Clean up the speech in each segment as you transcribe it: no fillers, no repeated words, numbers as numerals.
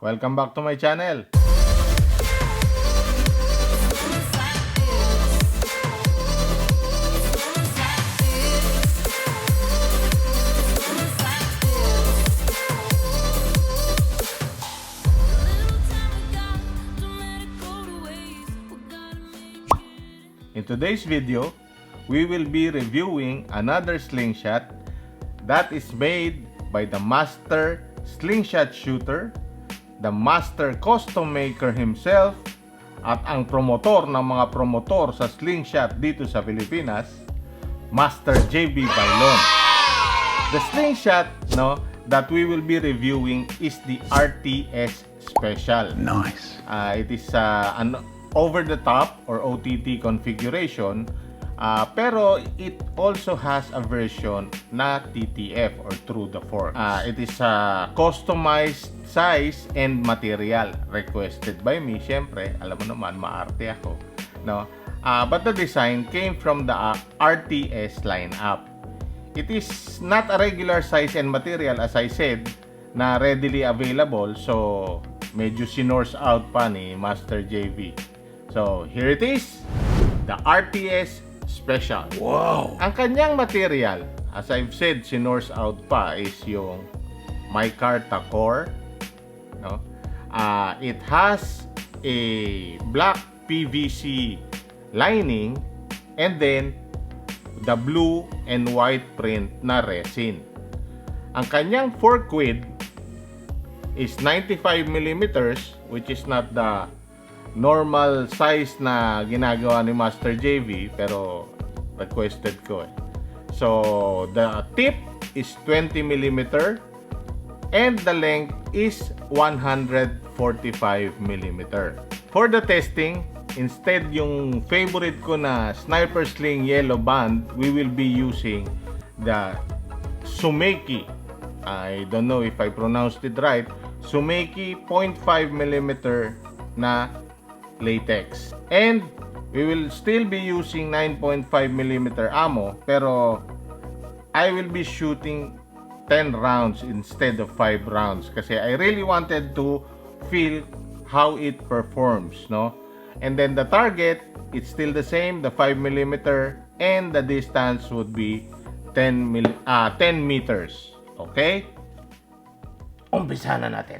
Welcome back to my channel. In today's video, we will be reviewing another slingshot that is made by the Master Slingshot Shooter, the Master Custom Maker himself, at ang promotor ng mga promotor sa slingshot dito sa Pilipinas, Master JV Baylon. The slingshot that we will be reviewing is the RTS Special. Nice. It is an over-the-top or OTT configuration, pero it also has a version na TTF or through the fork. It is a customized size and material requested by me. Siyempre, alam mo naman, maarte ako, no? But the design came from the RTS lineup. It is not a regular size and material, as I said, na readily available, so medyo sinurse out pa ni Master JV. So, here it is, the RTS Special. Wow! Ang kanyang material, as I've said, sinurse out pa, is yung micarta core. No? It has a black PVC lining and then the blue and white print na resin. Ang kanyang fork width is 95mm, which is not the normal size na ginagawa ni Master JV, pero requested ko eh. So, the tip is 20mm and the length is 145mm. For the testing, instead yung favorite ko na sniper sling yellow band, we will be using the Sumeki. I don't know if I pronounced it right. Sumeki 0.5mm na latex. And we will still be using 9.5mm ammo, pero I will be shooting 10 rounds instead of 5 rounds kasi I really wanted to feel how it performs, no? And then the target, it's still the same, the 5mm, and the distance would be 10 meters. Okay? Umpisa na natin.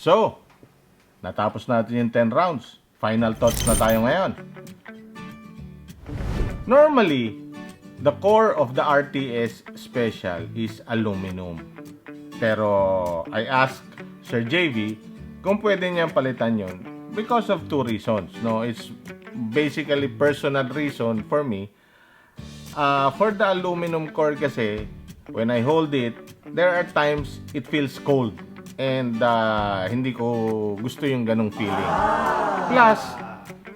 So, natapos natin yung 10 rounds. Final thoughts na tayo ngayon. Normally, the core of the RTS Special is aluminum. Pero I asked Sir JV kung pwede niyang palitan yun because of two reasons. No, it's basically personal reason for me. For the aluminum core kasi, when I hold it, there are times it feels cold. And hindi ko gusto yung ganong feeling. Plus,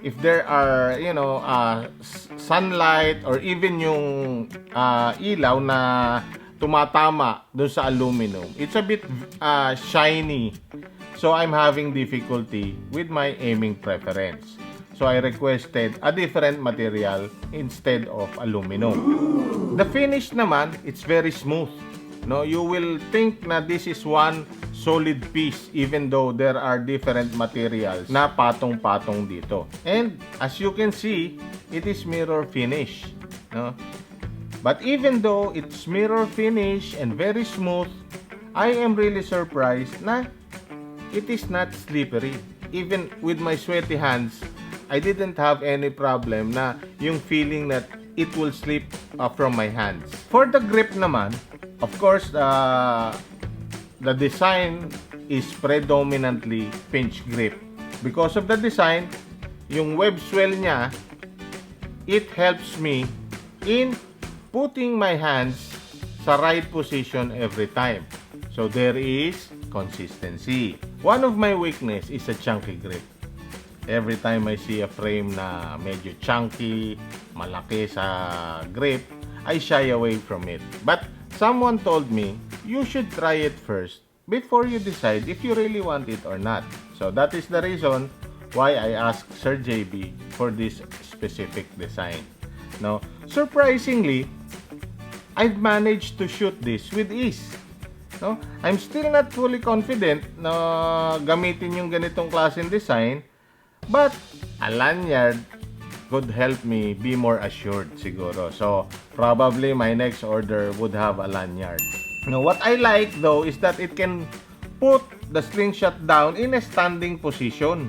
if there are, sunlight or even yung ilaw na tumatama dun sa aluminum, it's a bit shiny. So, I'm having difficulty with my aiming preference. So, I requested a different material instead of aluminum. The finish naman, it's very smooth. No, you will think na this is one solid piece even though there are different materials na patong-patong dito. And as you can see, it is mirror finish. No? But even though it's mirror finish and very smooth, I am really surprised na it is not slippery. Even with my sweaty hands, I didn't have any problem na yung feeling that it will slip from my hands. For the grip naman, of course, the design is predominantly pinch grip. Because of the design, yung web swell niya, it helps me in putting my hands sa right position every time. So there is consistency. One of my weakness is a chunky grip. Every time I see a frame na medyo chunky, malaki sa grip, I shy away from it. But someone told me, you should try it first before you decide if you really want it or not. So that is the reason why I asked Sir JB for this specific design. Now, surprisingly, I've managed to shoot this with ease. No? I'm still not fully confident na gamitin yung ganitong klaseng design, but a lanyard could help me be more assured siguro. So, probably my next order would have a lanyard. Now, what I like though is that it can put the slingshot down in a standing position.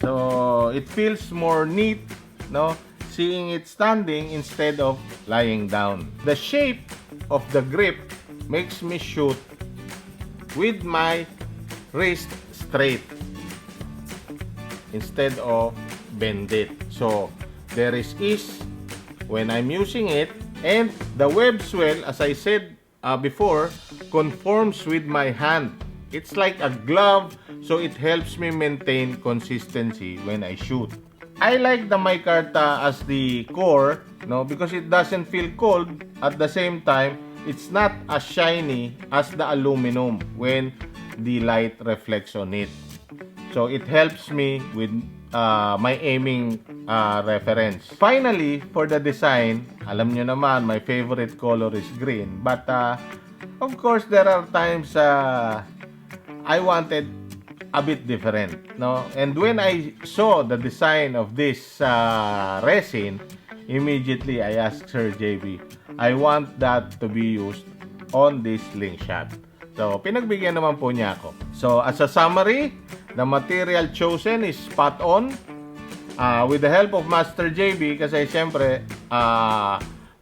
So, it feels more neat, no? Seeing it standing instead of lying down. The shape of the grip makes me shoot with my wrist straight instead of bend it. So, there is ease when I'm using it, and the web swell, as I said before, conforms with my hand. It's like a glove, so it helps me maintain consistency when I shoot. I like the micarta as the core, no, because it doesn't feel cold. At the same time, it's not as shiny as the aluminum when the light reflects on it. So it helps me with my aiming reference. Finally, for the design, alam nyo naman, my favorite color is green. But of course, there are times I wanted a bit different, no? And when I saw the design of this resin, immediately I asked Sir JB, I want that to be used on this slingshot. So, pinagbigyan naman po niya ako. So, as a summary, the material chosen is spot on. With the help of Master JB, kasi syempre,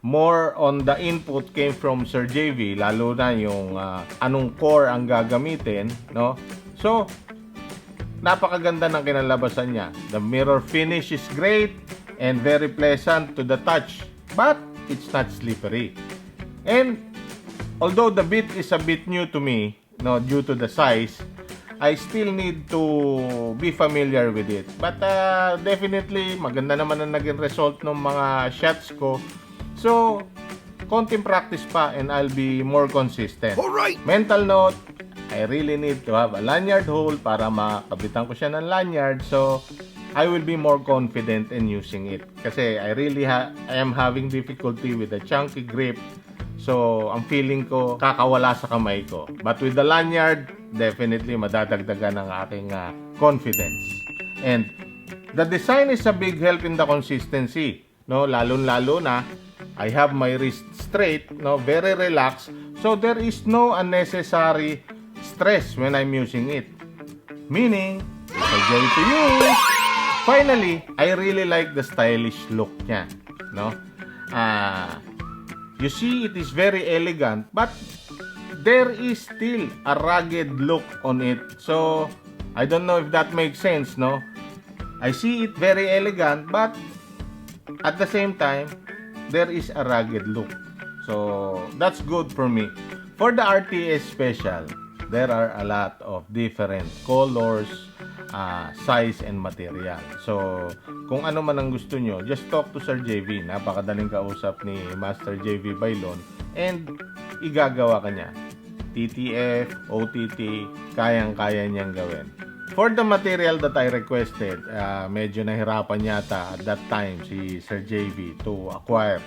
more on the input came from Sir JV, lalo na yung anong core ang gagamitin, no? So, napakaganda ng kinalabasan niya. The mirror finish is great and very pleasant to the touch, but it's not slippery. And although the bit is a bit new to me, no, due to the size, I still need to be familiar with it. But definitely, maganda naman ang naging result ng mga shots ko. So, konting practice pa and I'll be more consistent. Alright. Mental note, I really need to have a lanyard hole para makabitan ko siya ng lanyard. So, I will be more confident in using it. Kasi I am having difficulty with the chunky grip. So, ang feeling ko, kakawala sa kamay ko. But with the lanyard, definitely madadagdagan ang aking confidence. And the design is a big help in the consistency. No, lalo-lalo na, I have my wrist straight, no, very relaxed. So, there is no unnecessary stress when I'm using it. Meaning, it's a joy to use. Finally, I really like the stylish look niya, no? You see, it is very elegant, but there is still a rugged look on it. So, I don't know if that makes sense, no? I see it very elegant, but at the same time, there is a rugged look. So, that's good for me. For the RTS Special, there are a lot of different colors, size, and material. So, kung ano man ang gusto nyo, just talk to Sir JV. Napakadaling kausap ni Master JV Baylon and igagawa ka niya. TTF, OTT, kayang-kaya niyang gawin. For the material that I requested, medyo nahirapan yata at that time si Sir JV to acquire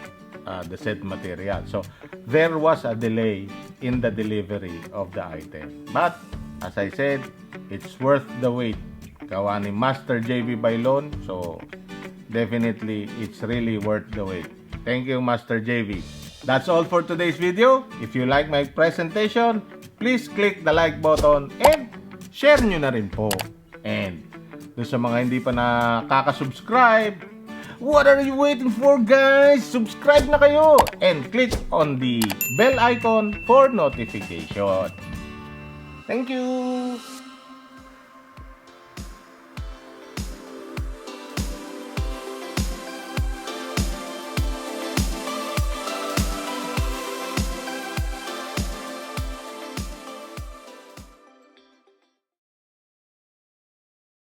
the said material. So, there was a delay in the delivery of the item. But, as I said, it's worth the wait. Gawa ni Master JV Baylon. So, definitely, it's really worth the wait. Thank you, Master JV. That's all for today's video. If you like my presentation, please click the like button and share nyo na rin po. And, dun sa mga hindi pa nakaka-subscribe, what are you waiting for, guys? Subscribe na kayo and click on the bell icon for notification. Thank you!